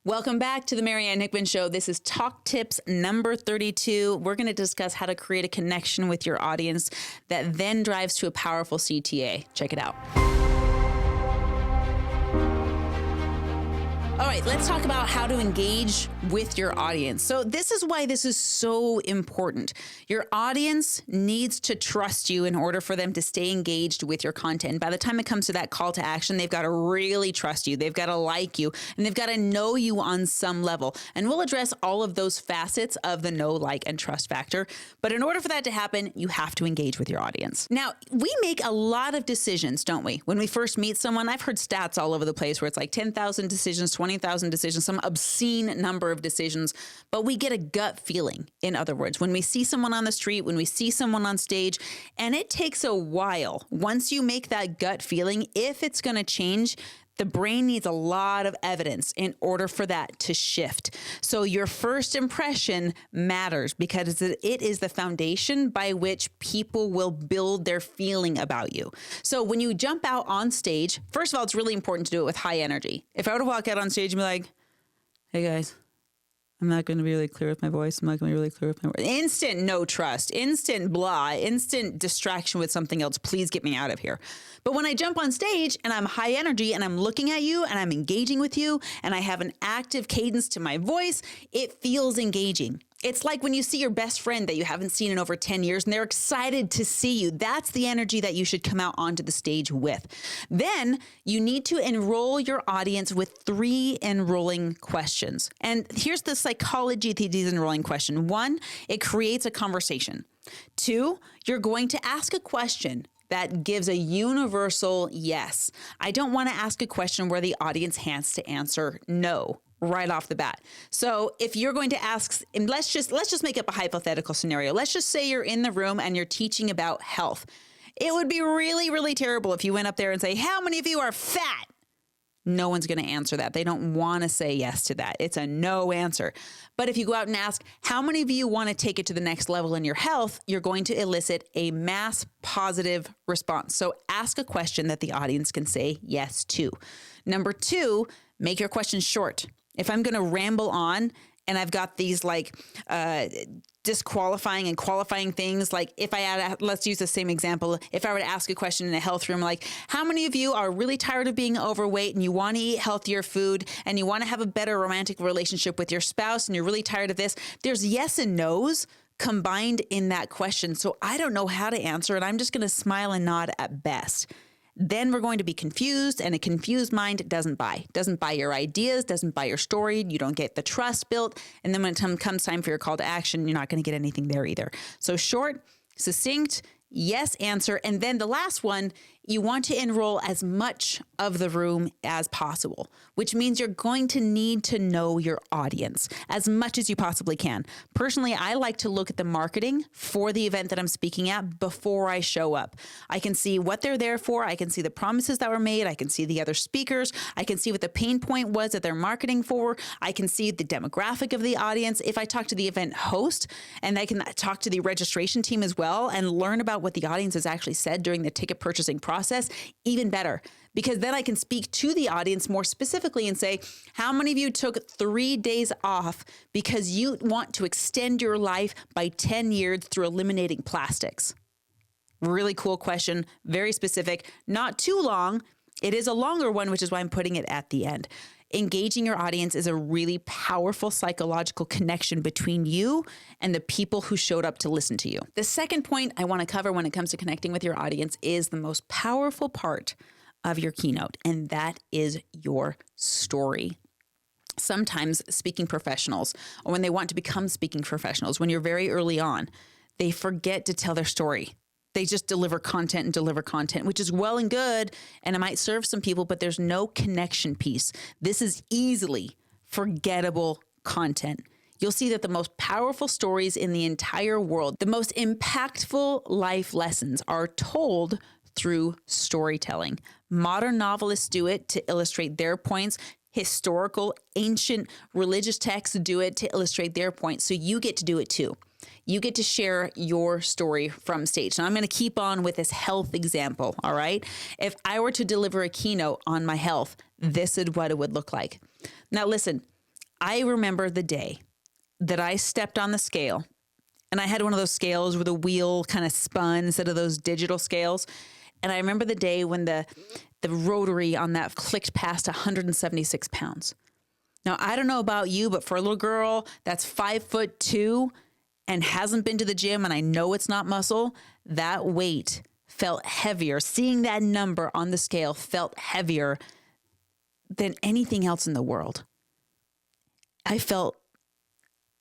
Welcome back to the Marianne Hickman Show. This is Talk Tips number 32. We're going to discuss how to create a connection with your audience that then drives to a powerful CTA. Check it out. All right, let's talk about how to engage with your audience. So this is why this is so important. Your audience needs to trust you in order for them to stay engaged with your content. By the time it comes to that call to action, they've got to really trust you. They've got to like you, and they've got to know you on some level. And we'll address all of those facets of the know, like, and trust factor. But in order for that to happen, you have to engage with your audience. Now, we make a lot of decisions, don't we? When we first meet someone, I've heard stats all over the place where it's like 10,000 decisions, 20,000 decisions, some obscene number of decisions, but we get a gut feeling. In other words, when we see someone on the street, when we see someone on stage, and it takes a while. Once you make that gut feeling, if it's going to change, the brain needs a lot of evidence in order for that to shift. So your first impression matters because it is the foundation by which people will build their feeling about you. So when you jump out on stage, first of all, it's really important to do it with high energy. If I were to walk out on stage and be like, hey guys, I'm not going to be really clear with my voice. I'm not going to be really clear with my words. Instant no trust, instant blah, instant distraction with something else. Please get me out of here. But when I jump on stage and I'm high energy and I'm looking at you and I'm engaging with you and I have an active cadence to my voice, it feels engaging. It's like when you see your best friend that you haven't seen in over 10 years and they're excited to see you. That's the energy that you should come out onto the stage with. Then you need to enroll your audience with 3 enrolling questions. And here's the psychology of these enrolling questions. 1, it creates a conversation. 2, you're going to ask a question that gives a universal yes. I don't want to ask a question where the audience has to answer no right off the bat. So if you're going to ask, and let's just make up a hypothetical scenario. Let's just say you're in the room and you're teaching about health. It would be really, really terrible if you went up there and say, how many of you are fat? No one's going to answer that. They don't want to say yes to that. It's a no answer. But if you go out and ask, how many of you want to take it to the next level in your health? You're going to elicit a mass positive response. So ask a question that the audience can say yes to. Number 2, make your question short. If I'm going to ramble on and I've got these disqualifying and qualifying things, like if I add, let's use the same example. If I were to ask a question in a health room, like how many of you are really tired of being overweight and you want to eat healthier food and you want to have a better romantic relationship with your spouse and you're really tired of this? There's yes and no's combined in that question. So I don't know how to answer it. I'm just going to smile and nod at best. Then we're going to be confused, and a confused mind doesn't buy your ideas, doesn't buy your story. You don't get the trust built. And then when it comes time for your call to action, you're not going to get anything there either. So short, succinct, yes answer. And then the last one, you want to enroll as much of the room as possible, which means you're going to need to know your audience as much as you possibly can. Personally, I like to look at the marketing for the event that I'm speaking at before I show up. I can see what they're there for. I can see the promises that were made. I can see the other speakers. I can see what the pain point was that they're marketing for. I can see the demographic of the audience. If I talk to the event host, and I can talk to the registration team as well and learn about what the audience has actually said during the ticket purchasing process, even better, because then I can speak to the audience more specifically and say, how many of you took 3 days off because you want to extend your life by 10 years through eliminating plastics? Really cool question, very specific, not too long. It is a longer one, which is why I'm putting it at the end. Engaging your audience is a really powerful psychological connection between you and the people who showed up to listen to you. The second point I want to cover when it comes to connecting with your audience is the most powerful part of your keynote, and that is your story. Sometimes speaking professionals, or when they want to become speaking professionals, when you're very early on, they forget to tell their story. They just deliver content, which is well and good, and it might serve some people, but there's no connection piece. This is easily forgettable content. You'll see that the most powerful stories in the entire world, the most impactful life lessons are told through storytelling. Modern novelists do it to illustrate their points. Historical, ancient, religious texts do it to illustrate their points. So you get to do it too. You get to share your story from stage. Now I'm going to keep on with this health example, all right? If I were to deliver a keynote on my health, this is what it would look like. Now listen, I remember the day that I stepped on the scale, and I had one of those scales where the wheel kind of spun instead of those digital scales. And I remember the day when the rotary on that clicked past 176 pounds. Now, I don't know about you, but for a little girl that's 5'2" and hasn't been to the gym, and I know it's not muscle, that weight felt heavier. Seeing that number on the scale felt heavier than anything else in the world. I felt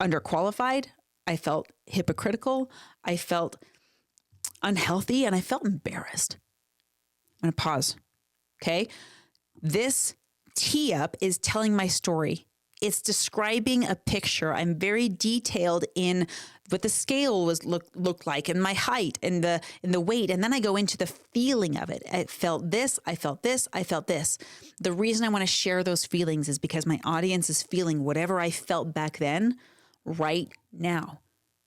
underqualified. I felt hypocritical. I felt unhealthy, and I felt embarrassed. I'm going to pause. Okay. This tee up is telling my story. It's describing a picture. I'm very detailed in what the scale looked like, and my height and the weight. And then I go into the feeling of it. I felt this, I felt this, I felt this. The reason I want to share those feelings is because my audience is feeling whatever I felt back then right now.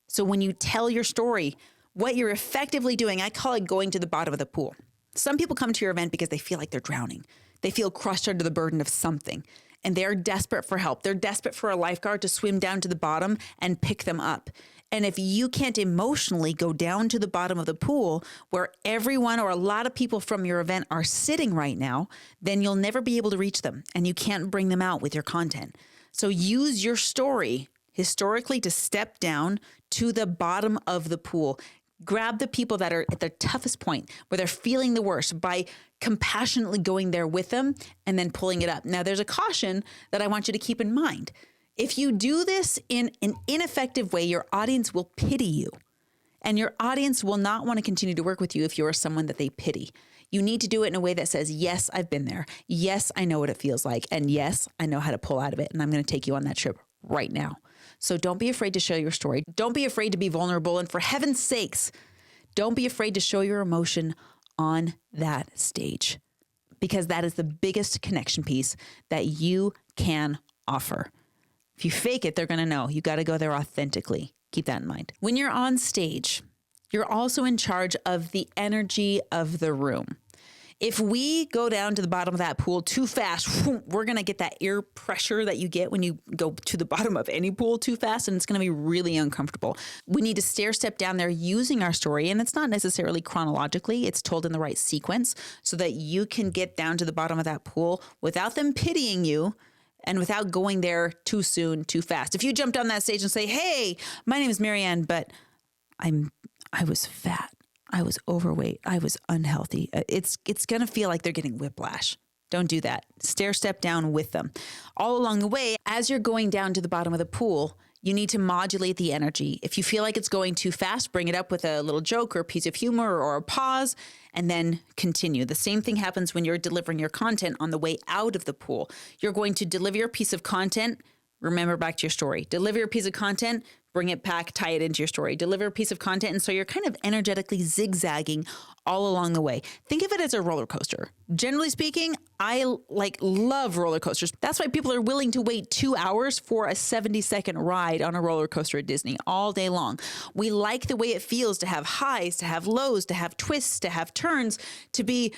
So when you tell your story, what you're effectively doing, I call it going to the bottom of the pool. Some people come to your event because they feel like they're drowning. They feel crushed under the burden of something, and they're desperate for help. They're desperate for a lifeguard to swim down to the bottom and pick them up. And if you can't emotionally go down to the bottom of the pool where everyone or a lot of people from your event are sitting right now, then you'll never be able to reach them, and you can't bring them out with your content. So use your story historically to step down to the bottom of the pool. Grab the people that are at their toughest point, where they're feeling the worst, by compassionately going there with them and then pulling it up. Now, there's a caution that I want you to keep in mind. If you do this in an ineffective way, your audience will pity you, and your audience will not want to continue to work with you if you are someone that they pity. You need to do it in a way that says, yes, I've been there. Yes, I know what it feels like. And yes, I know how to pull out of it. And I'm going to take you on that trip right now. So don't be afraid to share your story. Don't be afraid to be vulnerable. And for heaven's sakes, don't be afraid to show your emotion on that stage, because that is the biggest connection piece that you can offer. If you fake it, they're going to know. You got to go there authentically. Keep that in mind. When you're on stage, you're also in charge of the energy of the room. If we go down to the bottom of that pool too fast, we're going to get that air pressure that you get when you go to the bottom of any pool too fast, and it's going to be really uncomfortable. We need to stair step down there using our story, and it's not necessarily chronologically. It's told in the right sequence so that you can get down to the bottom of that pool without them pitying you and without going there too soon, too fast. If you jumped on that stage and say, hey, my name is Marianne, but I was fat. I was overweight. I was unhealthy. It's going to feel like they're getting whiplash. Don't do that. Stair step down with them. All along the way, as you're going down to the bottom of the pool, you need to modulate the energy. If you feel like it's going too fast, bring it up with a little joke or a piece of humor or a pause, and then continue. The same thing happens when you're delivering your content on the way out of the pool. You're going to deliver your piece of content. Remember back to your story. Deliver your piece of content, bring it back, tie it into your story. Deliver a piece of content. And so you're kind of energetically zigzagging all along the way. Think of it as a roller coaster. Generally speaking, I love roller coasters. That's why people are willing to wait 2 hours for a 70-second ride on a roller coaster at Disney all day long. We like the way it feels to have highs, to have lows, to have twists, to have turns, to be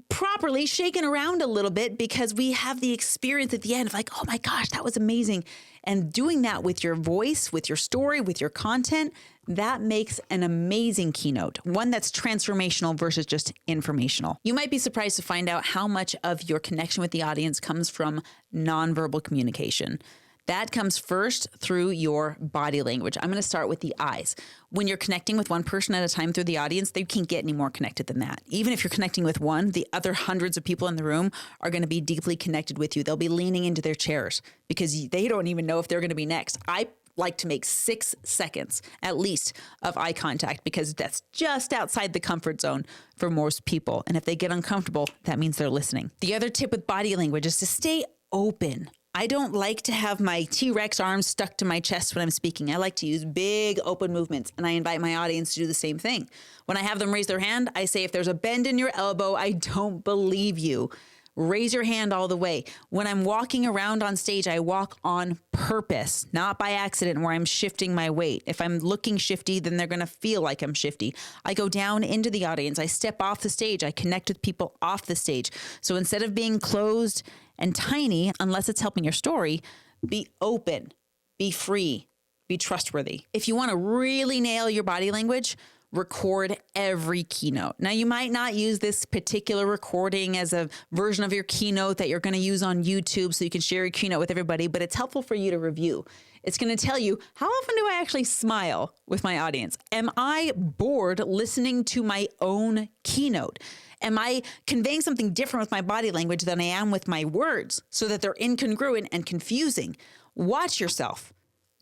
properly shaken around a little bit, because we have the experience at the end of like, oh my gosh, that was amazing. And doing that with your voice, with your story, with your content, that makes an amazing keynote, one that's transformational versus just informational. You might be surprised to find out how much of your connection with the audience comes from nonverbal communication. That comes first through your body language. I'm going to start with the eyes. When you're connecting with one person at a time through the audience, they can't get any more connected than that. Even if you're connecting with one, the other hundreds of people in the room are going to be deeply connected with you. They'll be leaning into their chairs because they don't even know if they're going to be next. I like to make 6 seconds at least of eye contact, because that's just outside the comfort zone for most people. And if they get uncomfortable, that means they're listening. The other tip with body language is to stay open. I don't like to have my T-Rex arms stuck to my chest when I'm speaking. I like to use big open movements, and I invite my audience to do the same thing. When I have them raise their hand, I say, if there's a bend in your elbow, I don't believe you. Raise your hand all the way. When I'm walking around on stage, I walk on purpose, not by accident where I'm shifting my weight. If I'm looking shifty, then they're going to feel like I'm shifty. I go down into the audience. I step off the stage. I connect with people off the stage. So instead of being closed and tiny, unless it's helping your story, Be open, be free, be trustworthy. If you want to really nail your body language, record every keynote. Now, you might not use this particular recording as a version of your keynote that you're going to use on YouTube so you can share your keynote with everybody, but it's helpful for you to review. It's going to tell you, how often do I actually smile with my audience? Am I bored listening to my own keynote? Am I conveying something different with my body language than I am with my words so that they're incongruent and confusing? Watch yourself.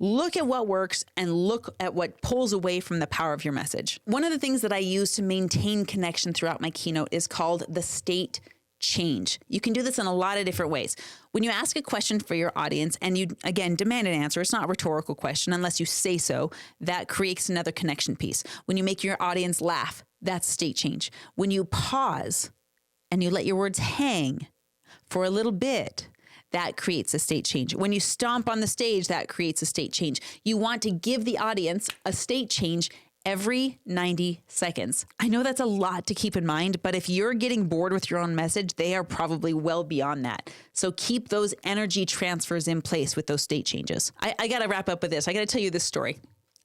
Look at what works and look at what pulls away from the power of your message. One of the things that I use to maintain connection throughout my keynote is called the state change. You can do this in a lot of different ways. When you ask a question for your audience and you, again, demand an answer, it's not a rhetorical question unless you say so, that creates another connection piece. When you make your audience laugh, that's state change. When you pause and you let your words hang for a little bit, that creates a state change. When you stomp on the stage, that creates a state change. You want to give the audience a state change every 90 seconds. I know that's a lot to keep in mind, but if you're getting bored with your own message, they are probably well beyond that. So keep those energy transfers in place with those state changes. I got to wrap up with this. I got to tell you this story.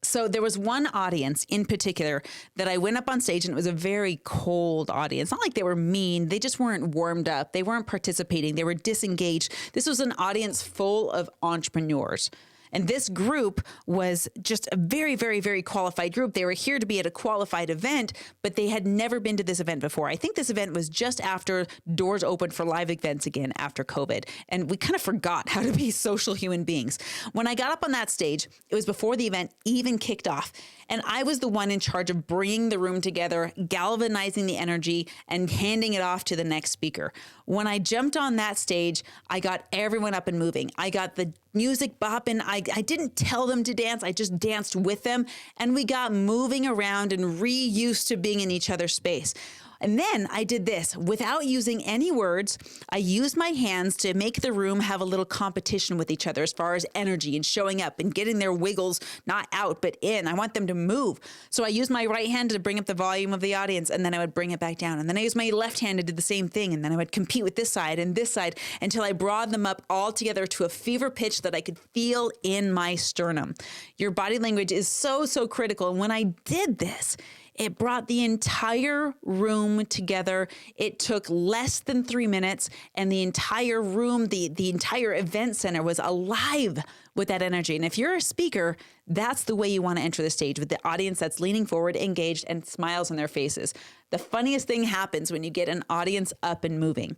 So there was one audience in particular that I went up on stage, and it was a very cold audience. Not like they were mean. They just weren't warmed up. They weren't participating. They were disengaged. This was an audience full of entrepreneurs. And this group was just a very, very, very qualified group. They were here to be at a qualified event, but they had never been to this event before. I think this event was just after doors opened for live events again after COVID. And we kind of forgot how to be social human beings. When I got up on that stage, it was before the event even kicked off. And I was the one in charge of bringing the room together, galvanizing the energy, and handing it off to the next speaker. When I jumped on that stage, I got everyone up and moving. I got the music bopping. I didn't tell them to dance. I just danced with them. And we got moving around and reused to being in each other's space. And then I did this without using any words. I used my hands to make the room have a little competition with each other as far as energy and showing up and getting their wiggles, not out, but in. I want them to move. So I used my right hand to bring up the volume of the audience, and then I would bring it back down. And then I used my left hand to do the same thing. And then I would compete with this side and this side until I brought them up all together to a fever pitch that I could feel in my sternum. Your body language is so, so critical. And when I did this, it brought the entire room together. It took less than 3 minutes, and the entire room, the entire event center was alive with that energy. And if you're a speaker, that's the way you want to enter the stage, with the audience that's leaning forward, engaged, and smiles on their faces. The funniest thing happens when you get an audience up and moving.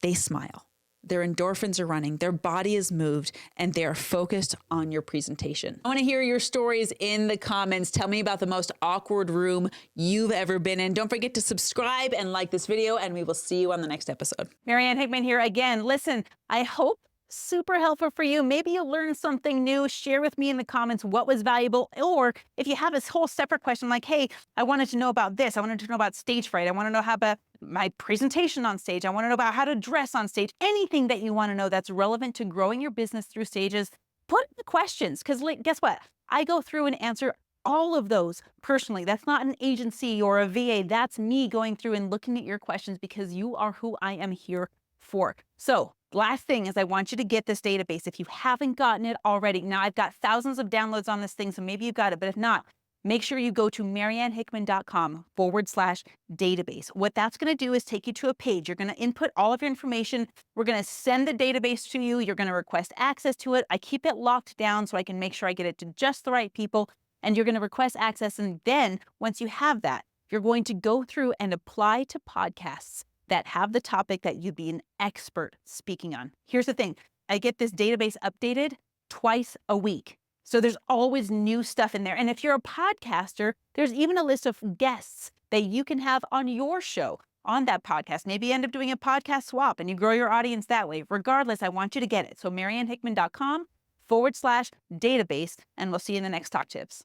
They smile. Their endorphins are running, their body is moved, and they are focused on your presentation. I want to hear your stories in the comments. Tell me about the most awkward room you've ever been in. Don't forget to subscribe and like this video, and we will see you on the next episode. Marianne Hickman here again. Listen, I hope super helpful for you. Maybe you'll learn something new. Share with me in the comments what was valuable. Or if you have this whole separate question like, hey, I wanted to know about this. I wanted to know about stage fright. I want to know how about my presentation on stage. I want to know about how to dress on stage. Anything that you want to know that's relevant to growing your business through stages, put in the questions. Because guess what? I go through and answer all of those personally. That's not an agency or a VA. That's me going through and looking at your questions because you are who I am here for. So last thing is I want you to get this database. If you haven't gotten it already, now I've got thousands of downloads on this thing, so maybe you've got it, but if not, make sure you go to mariannehickman.com/database. What that's going to do is take you to a page. You're going to input all of your information. We're going to send the database to you. You're going to request access to it. I keep it locked down so I can make sure I get it to just the right people. And you're going to request access. And then once you have that, you're going to go through and apply to podcasts that have the topic that you'd be an expert speaking on. Here's the thing. I get this database updated twice a week. So there's always new stuff in there. And if you're a podcaster, there's even a list of guests that you can have on your show on that podcast. Maybe you end up doing a podcast swap and you grow your audience that way. Regardless, I want you to get it. So mariannehickman.com/database, and we'll see you in the next Talk Tips.